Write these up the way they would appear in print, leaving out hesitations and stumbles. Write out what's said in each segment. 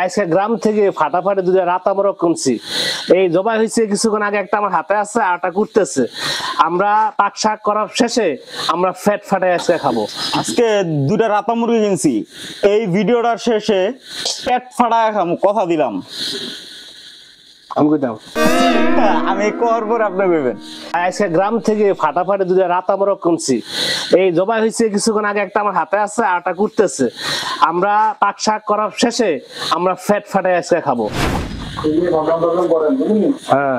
আজকে গ্রাম থেকে ফাটাফাটি দুধে রাত আমরা কমছি। এই জবাই হয়েছে কিছুক্ষণ আগে, একটা আমার হাতে আছে, আটা কুটতেছে। আমরা পাক শাক করার শেষে আমরা ফ্যাট ফাটাই আজকে খাবো। আজকে দুটা রাতা মুরগি কিনছি, এই ভিডিওটার শেষে পেট ফাটায় খামু, কথা দিলাম। আমি কইতাম আমি করবো, আপনি কইবেন। আজকে গ্রাম থেকে ফাটাফাটি দুধে রাত আমরা কমছি। এই জবাই হয়েছে কিছুক্ষণ আগে, একটা আমার হাতে আছে, আটা কুটতেছে। আমরা পাক শাক করার শেষে আমরা ফ্যাট ফাটাই আজকে খাবো। হ্যাঁ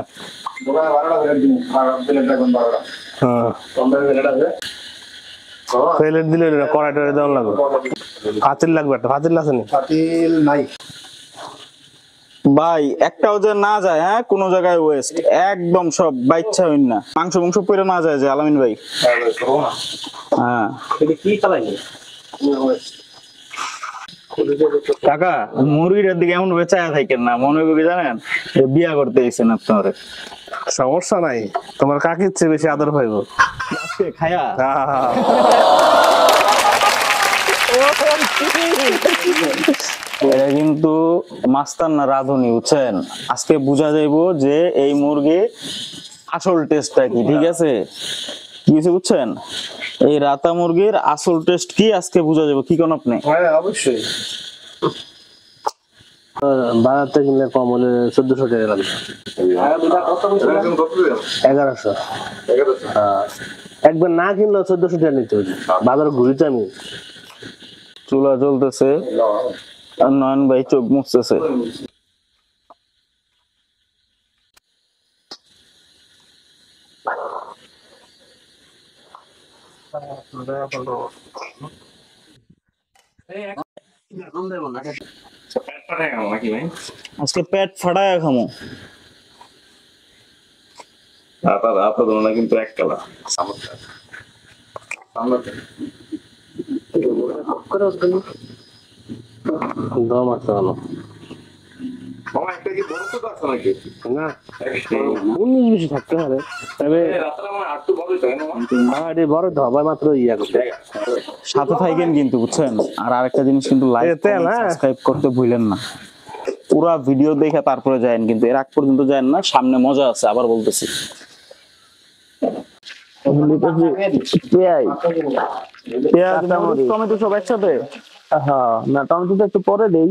প্লেট দিলে কড়াই টড়াই দেওয়া লাগবে। ফাতিল লাগবে, একটা ফাতিল আছে না? ফাতিল নাই ভাই, একটাও যে না যায়, হ্যাঁ কোনো জায়গায় ওয়েস্ট একদম, সব বাইচ্ছা হইন না, মাংস মাংস পরে না যায় যে আলামিন ভাই। হ্যাঁ কি চালাইনি কাকা, মুরগিটার দিকে এমন বেচায়া থাকেন না, মনে হবে কি জানেন, বিয়া করতে গেছেন আপনারে। সমস্যা নাই, তোমার কাকির চেয়ে বেশি আদর পাইব আজকে খায়া। এটা কিন্তু মাস্তান না রাঁধুনি, বুঝছেন? আজকে বুঝা যাইবো যে এই মুরগি আসল টেস্টটা কি, ঠিক আছে? কি হয়েছে বুঝছেন, এই রাতা মুরগির আসল টেস্ট কি আজকে বুঝা যাবে। কি কোন আপনি? হ্যাঁ অবশ্যই। বাজার থেকে কিনলে কম হলে 1400 টাকা লাগবে। 1100। একবার না কিনলেও 1400 টাকা নিতে হবে। বাজার ঘুরিতে আমি চুলা জ্বলতেছে আর নয়ন ভাই চোখ মুছতেছে। আজকে পেট ফাটায় খামো। কিন্তু এক কালা দম আছে ভালো না, 19 বেশি থাকতে পারে, তবে বড় ধবাই মাত্র ইয়া করতে। সাথে থাকেন কিন্তু, বুঝছেন? আর আরেকটা জিনিস কিন্তু, লাইক সাবস্ক্রাইব করতে ভুলেন না। পুরা ভিডিও দেখে তারপরে যায়েন, কিন্তু এর আগ পর্যন্ত যায়েন না, সামনে মজা আছে, আবার বলতেছি। টমেটো সব একসাথে? হ্যাঁ না, টমেটো তো একটু পরে দেই।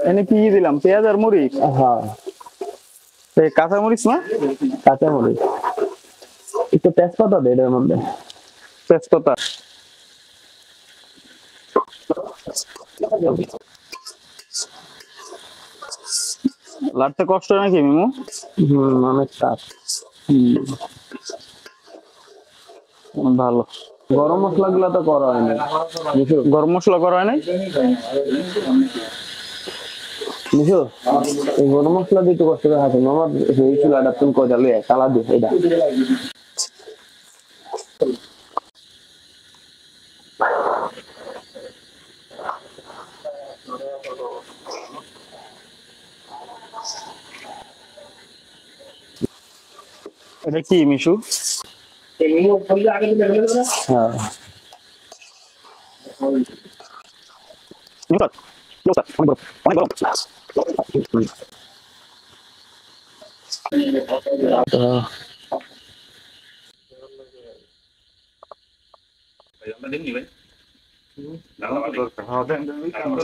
এনে কি দিলাম, পেঁয়াজ আর মরিচ? হ্যাঁ কাঁচা মরিচ না? কাঁচা মরিচ, একটু তেজপাতা দে এর মধ্যে। তেজপাতা লাড়তে কষ্ট নাকি মিমু? অনেক কাজ। ভালো। গরম মশলা গুলা তো করা হয় না। গরম মশলা করা হয় নাই? বুঝছো, এই গরম মশলা দিয়ে একটু কষ্ট করে হাতে আমার এই চুলাটা তুমি কয়টা লইয়া চালা দিও এটা। এটা কি মিশু? হ্যাঁ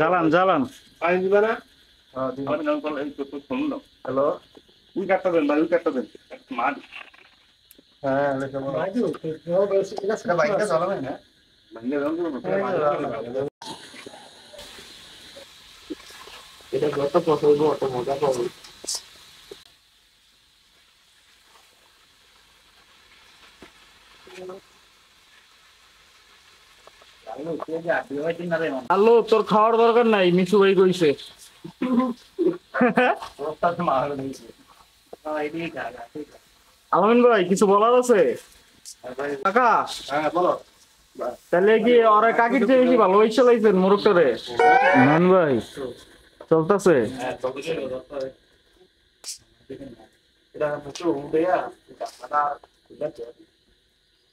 জ্বালান জ্বালান। হ্যালো, উই কাটটা দেন ভাই, উই কাটটা দেন মাছ। হ্যাঁ বাইকটা চালাবেন না, এটা যত পছন্দ অত মজা পাবো। আলো তোর খাওয়ার দরকার নাই, মিশু ভাই কইছে। আলামিন ভাই কিছু বলার আছে? কাকা তাহলে কি ওরা কাকির চেয়ে বেশি ভালো হইছে লাইছেন মোরগটারে? মান ভাই চলতেছে।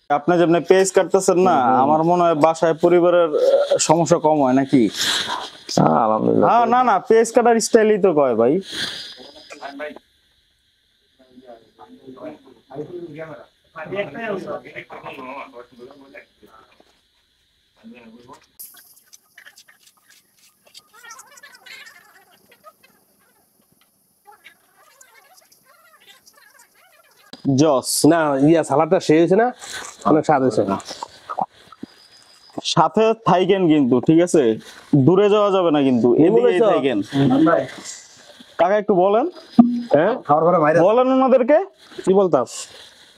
আপনি যেমনি পেজ কাটতেছেন না, আমার মনে হয় বাসায় পরিবারের সমস্যা কম হয় নাকি? আলহামদুলিল্লাহ। হ্যাঁ, না না, পেজ কাটার স্টাইলই তো কয় ভাই। জস না সালাদটা শেষ হয়েছে না, অনেক স্বাদ হয়েছে। সাথে থাইকেন কিন্তু, ঠিক আছে? দূরে যাওয়া যাবে না কিন্তু, এদিকেই বলেছো? থাইকেন। কাকা একটু বলেন, হ্যাঁ বলেন ওনাদেরকে কি বলতাম,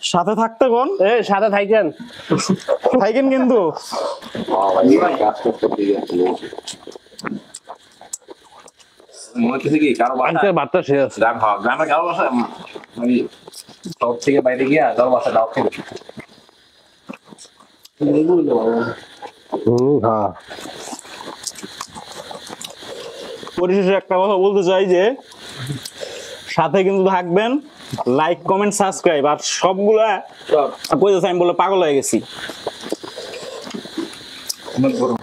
সাথে থাকতে কোন, সাথে থাকেন। থাইকেন কিন্তু। মনে হচ্ছে কি কারো বাসা আজকে ভাতটা শেষ। গ্রামে কারো বাসা মানে সব থেকে বাইরে গিয়া কারো বাসা দাও খেতে হ্যাঁ পরিশেষে একটা কথা বলতে চাই যে সাথে কিন্তু থাকবেন, লাইক কমেন্ট সাবস্ক্রাইব, আর সবগুলা কইতেছে আমি বলে পাগল হয়ে গেছি। অনেক গরম